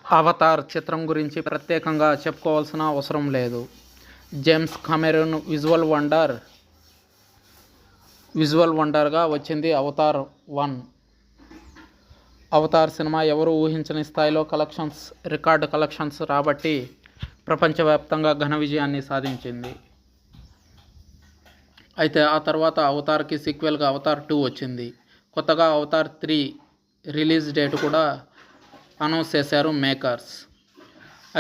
Avatar చిత్రం గురించి ప్రత్యేకంగా చెప్పుకోవాల్సిన అవసరం లేదు. జేమ్స్ కెమెరూన్ విజువల్ వండర్గా వచ్చింది అవతార్ 1. అవతార్ సినిమా ఎవరు ఊహించని స్థాయిలో రికార్డు కలెక్షన్స్ రాబట్టి ప్రపంచవ్యాప్తంగా ఘన విజయాన్ని సాధించింది. అయితే ఆ తర్వాత అవతార్కి సీక్వెల్గా అవతార్ 2 వచ్చింది. కొత్తగా అవతార్ 3 రిలీజ్ డేట్ కూడా అనౌన్స్ చేశారు మేకర్స్.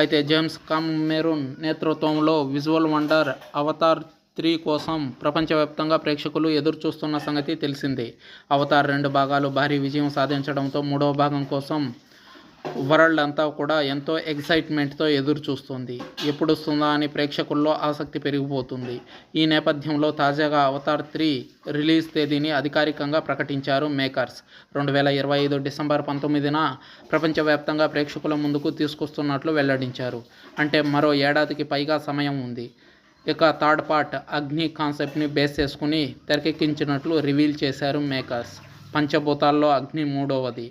అయితే జేమ్స్ కెమెరూన్ నేతృత్వంలో విజువల్ వండర్ అవతార్ 3 కోసం ప్రపంచవ్యాప్తంగా ప్రేక్షకులు ఎదురు చూస్తున్న సంగతి తెలిసిందే. అవతార్ 2 భాగాలు భారీ విజయం సాధించడంతో మూడవ భాగం కోసం వరల్డ్ అంతా కూడా ఎంతో ఎక్సైట్మెంట్తో ఎదురు చూస్తుంది. ఎప్పుడు వస్తుందా అని ప్రేక్షకుల్లో ఆసక్తి పెరిగిపోతుంది. ఈ నేపథ్యంలో తాజాగా అవతార్ 3 రిలీజ్ తేదీని అధికారికంగా ప్రకటించారు మేకర్స్. 2025 డిసెంబర్ 19న ప్రపంచవ్యాప్తంగా ప్రేక్షకుల ముందుకు తీసుకొస్తున్నట్లు వెల్లడించారు. అంటే మరో ఏడాదికి పైగా సమయం ఉంది. ఇక థర్డ్ పార్ట్ అగ్ని కాన్సెప్ట్ని బేస్ చేసుకుని తెరకెక్కించినట్లు రివీల్ చేశారు మేకర్స్. పంచభూతాల్లో అగ్ని మూడవది.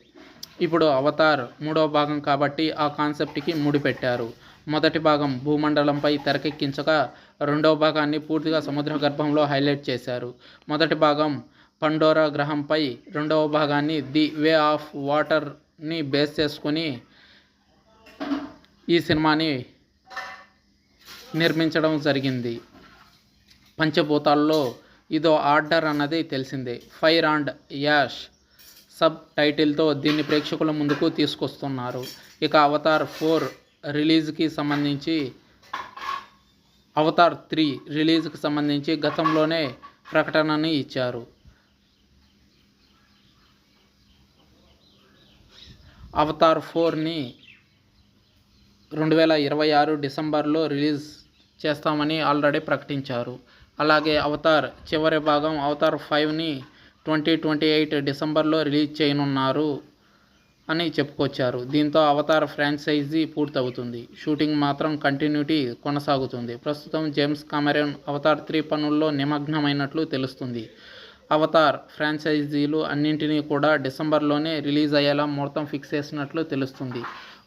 ఇప్పుడు అవతార్ మూడవ భాగం కాబట్టి ఆ కాన్సెప్ట్కి ముడిపెట్టారు. మొదటి భాగం భూమండలంపై తెరకెక్కించగా రెండవ భాగాన్ని పూర్తిగా సముద్ర గర్భంలో హైలైట్ చేశారు. మొదటి భాగం పండోరా గ్రహంపై, రెండవ భాగాన్ని ది వే ఆఫ్ వాటర్ని బేస్ చేసుకుని ఈ సినిమాని నిర్మించడం జరిగింది. పంచభూతాల్లో ఇదో ఆర్డర్ అన్నది తెలిసిందే. ఫైర్ అండ్ యాష్ సబ్ టైటిల్తో దీన్ని ప్రేక్షకుల ముందుకు తీసుకొస్తున్నారు. ఇక అవతార్ 4 రిలీజ్కి సంబంధించి అవతార్ 3 రిలీజ్కి సంబంధించి గతంలోనే ప్రకటనని ఇచ్చారు. అవతార్ 4ని 2026 డిసెంబర్లో రిలీజ్ చేస్తామని ఆల్రెడీ ప్రకటించారు. అలాగే అవతార్ చివరి భాగం అవతార్ 5ని 2028 డిసెంబర్లో రిలీజ్ చేయనున్నారు అని చెప్పుకొచ్చారు. దీంతో అవతార్ ఫ్రాంచైజీ పూర్తవుతుంది. షూటింగ్ మాత్రం కంటిన్యూటీ కొనసాగుతుంది. ప్రస్తుతం జేమ్స్ కెమెరూన్ అవతార్ 3 పనుల్లో నిమగ్నమైనట్లు తెలుస్తుంది. అవతార్ ఫ్రాంచైజీలు అన్నింటినీ కూడా డిసెంబర్లోనే రిలీజ్ అయ్యేలా ముహూర్తం ఫిక్స్ చేసినట్లు తెలుస్తుంది.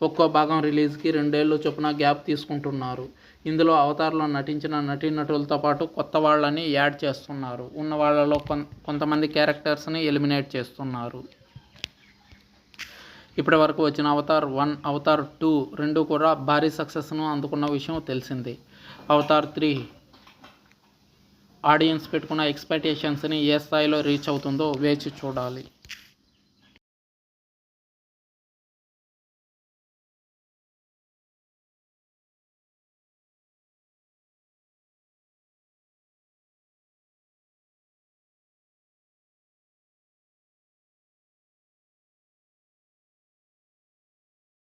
ఒక్కో భాగం రిలీజ్కి 2 ఏళ్ల చొప్పున గ్యాప్ తీసుకుంటున్నారు. ఇందులో అవతార్లో నటించిన నటీనటులతో పాటు కొత్త వాళ్ళని యాడ్ చేస్తున్నారు. ఉన్న వాళ్ళలో కొంతమంది క్యారెక్టర్స్ని ఎలిమినేట్ చేస్తున్నారు. ఇప్పటి వరకు వచ్చిన అవతార్ 1, అవతార్ 2 రెండు కూడా భారీ సక్సెస్ను అందుకున్న విషయం తెలిసిందే. అవతార్ 3 ఆడియన్స్ పెట్టుకున్న ఎక్స్పెక్టేషన్స్ని ఏ స్థాయిలో రీచ్ అవుతుందో వేచి చూడాలి.